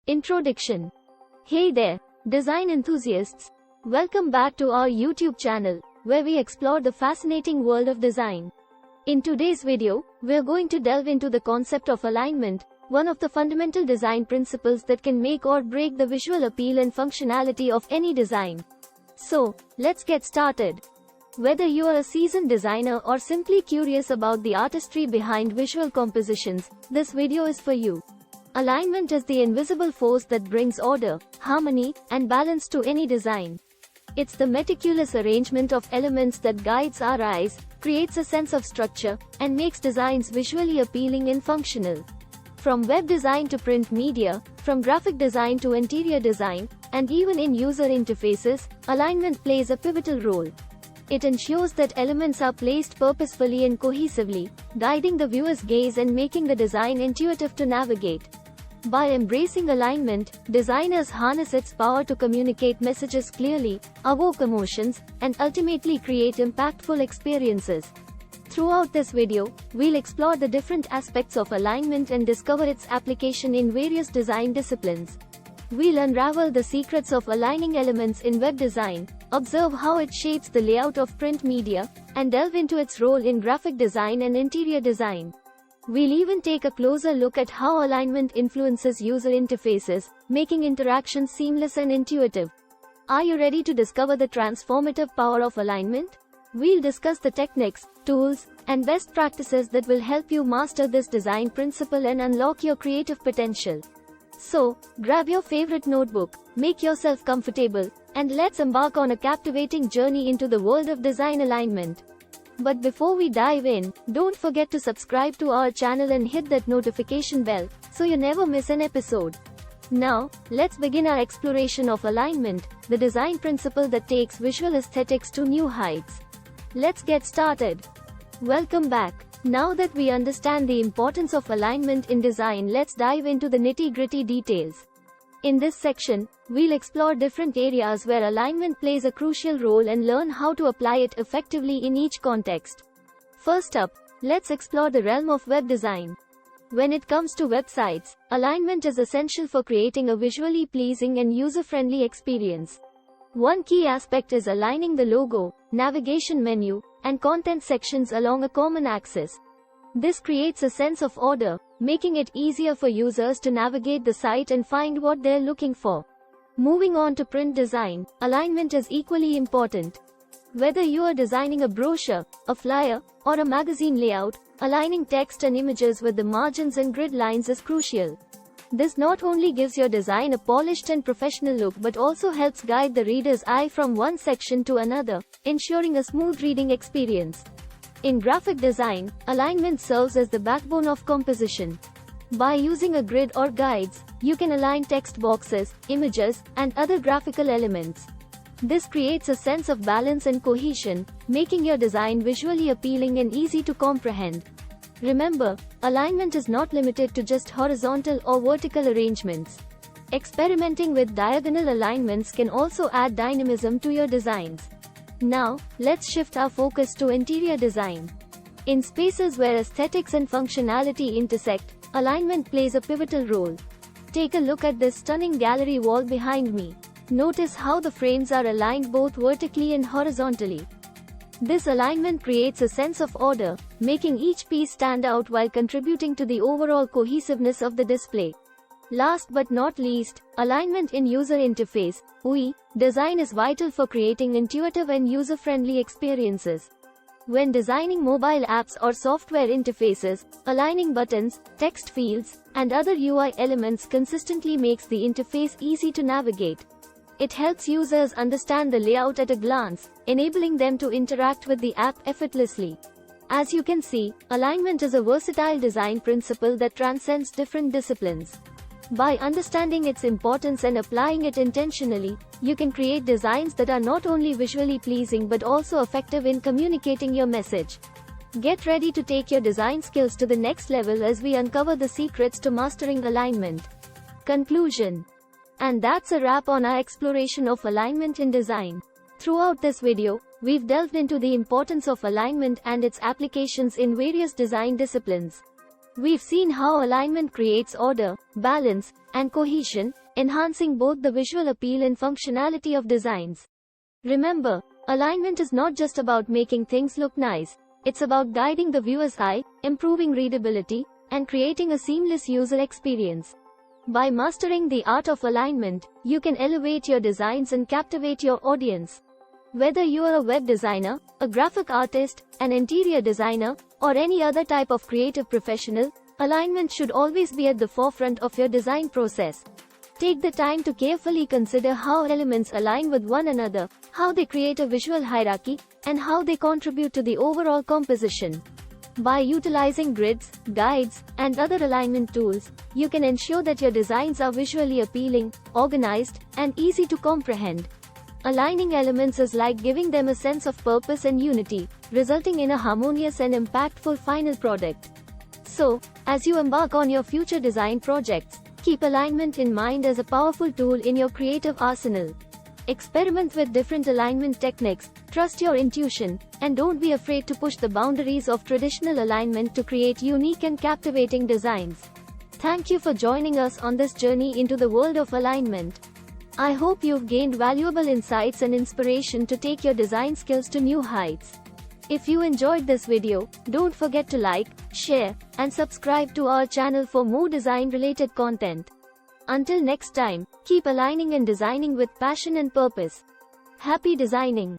Introduction. Hey there, design enthusiasts. Welcome back to our YouTube channel, where we explore the fascinating world of design. In today's video, we're going to delve into the concept of alignment, one of the fundamental design principles that can make or break the visual appeal and functionality of any design. So, let's get started. Whether you are a seasoned designer or simply curious about the artistry behind visual compositions, this video is for you. Alignment is the invisible force that brings order, harmony, and balance to any design. It's the meticulous arrangement of elements that guides our eyes, creates a sense of structure, and makes designs visually appealing and functional. From web design to print media, from graphic design to interior design, and even in user interfaces, alignment plays a pivotal role. It ensures that elements are placed purposefully and cohesively, guiding the viewer's gaze and making the design intuitive to navigate. By embracing alignment, designers harness its power to communicate messages clearly, evoke emotions, and ultimately create impactful experiences. Throughout this video, we'll explore the different aspects of alignment and discover its application in various design disciplines. We'll unravel the secrets of aligning elements in web design, observe how it shapes the layout of print media, and delve into its role in graphic design and interior design. We'll even take a closer look at how alignment influences user interfaces, making interactions seamless and intuitive. Are you ready to discover the transformative power of alignment? We'll discuss the techniques, tools, and best practices that will help you master this design principle and unlock your creative potential. So, grab your favorite notebook, make yourself comfortable, and let's embark on a captivating journey into the world of design alignment. But before we dive in, don't forget to subscribe to our channel and hit that notification bell, so you never miss an episode. Now, let's begin our exploration of alignment, the design principle that takes visual aesthetics to new heights. Let's get started. Welcome back. Now that we understand the importance of alignment in design, let's dive into the nitty-gritty details. In this section, we'll explore different areas where alignment plays a crucial role and learn how to apply it effectively in each context. First up, let's explore the realm of web design. When it comes to websites, alignment is essential for creating a visually pleasing and user-friendly experience. One key aspect is aligning the logo, navigation menu, and content sections along a common axis. This creates a sense of order, making it easier for users to navigate the site and find what they're looking for. Moving on to print design, alignment is equally important. Whether you are designing a brochure, a flyer, or a magazine layout, aligning text and images with the margins and grid lines is crucial. This not only gives your design a polished and professional look but also helps guide the reader's eye from one section to another, ensuring a smooth reading experience. In graphic design, alignment serves as the backbone of composition. By using a grid or guides, you can align text boxes, images, and other graphical elements. This creates a sense of balance and cohesion, making your design visually appealing and easy to comprehend. Remember, alignment is not limited to just horizontal or vertical arrangements. Experimenting with diagonal alignments can also add dynamism to your designs. Now, let's shift our focus to interior design. In spaces where aesthetics and functionality intersect, alignment plays a pivotal role. Take a look at this stunning gallery wall behind me. Notice how the frames are aligned both vertically and horizontally. This alignment creates a sense of order, making each piece stand out while contributing to the overall cohesiveness of the display. Last but not least, alignment in user interface, UI, design is vital for creating intuitive and user-friendly experiences. When designing mobile apps or software interfaces, aligning buttons, text fields, and other UI elements consistently makes the interface easy to navigate. It helps users understand the layout at a glance, enabling them to interact with the app effortlessly. As you can see, alignment is a versatile design principle that transcends different disciplines. By understanding its importance and applying it intentionally, you can create designs that are not only visually pleasing but also effective in communicating your message. Get ready to take your design skills to the next level as we uncover the secrets to mastering alignment. Conclusion. And that's a wrap on our exploration of alignment in design. Throughout this video, we've delved into the importance of alignment and its applications in various design disciplines. we've seen how alignment creates order, balance, and cohesion, enhancing both the visual appeal and functionality of designs. Remember, alignment is not just about making things look nice, it's about guiding the viewer's eye, improving readability, and creating a seamless user experience. By mastering the art of alignment, you can elevate your designs and captivate your audience. Whether you are a web designer, a graphic artist, an interior designer, or any other type of creative professional, alignment should always be at the forefront of your design process. Take the time to carefully consider how elements align with one another, how they create a visual hierarchy, and how they contribute to the overall composition. By utilizing grids, guides, and other alignment tools, you can ensure that your designs are visually appealing, organized, and easy to comprehend. Aligning elements is like giving them a sense of purpose and unity, resulting in a harmonious and impactful final product. So, as you embark on your future design projects, keep alignment in mind as a powerful tool in your creative arsenal. Experiment with different alignment techniques, trust your intuition, and don't be afraid to push the boundaries of traditional alignment to create unique and captivating designs. Thank you for joining us on this journey into the world of alignment. I hope you've gained valuable insights and inspiration to take your design skills to new heights. If you enjoyed this video, don't forget to like, share, and subscribe to our channel for more design-related content. Until next time, keep aligning and designing with passion and purpose. Happy designing!